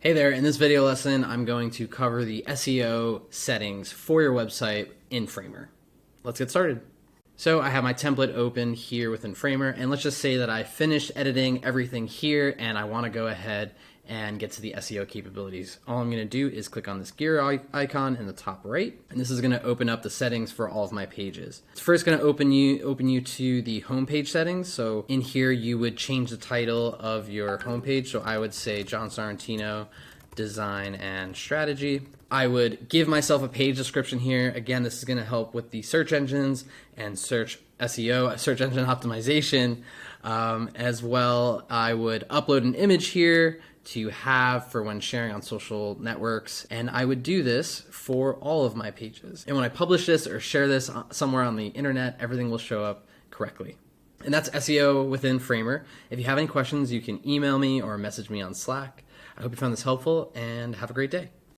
Hey there, in this video lesson, I'm going to cover the SEO settings for your website in Framer. Let's get started. So I have my template open here within Framer, and let's just say that I finished editing everything here and I want to go ahead and get to the SEO capabilities. All I'm going to do is click on this gear icon in the top right, and this is going to open up the settings for all of my pages. It's first going to open you to the homepage settings. So in here, you would change the title of your homepage. So I would say John Sorrentino, Design and Strategy. I would give myself a page description here. Again, this is going to help with the search engines and search SEO, search engine optimization. As well, I would upload an image here to have for when sharing on social networks. And I would do this for all of my pages. And when I publish this or share this somewhere on the internet, everything will show up correctly. And that's SEO within Framer. If you have any questions, you can email me or message me on Slack. I hope you found this helpful and have a great day.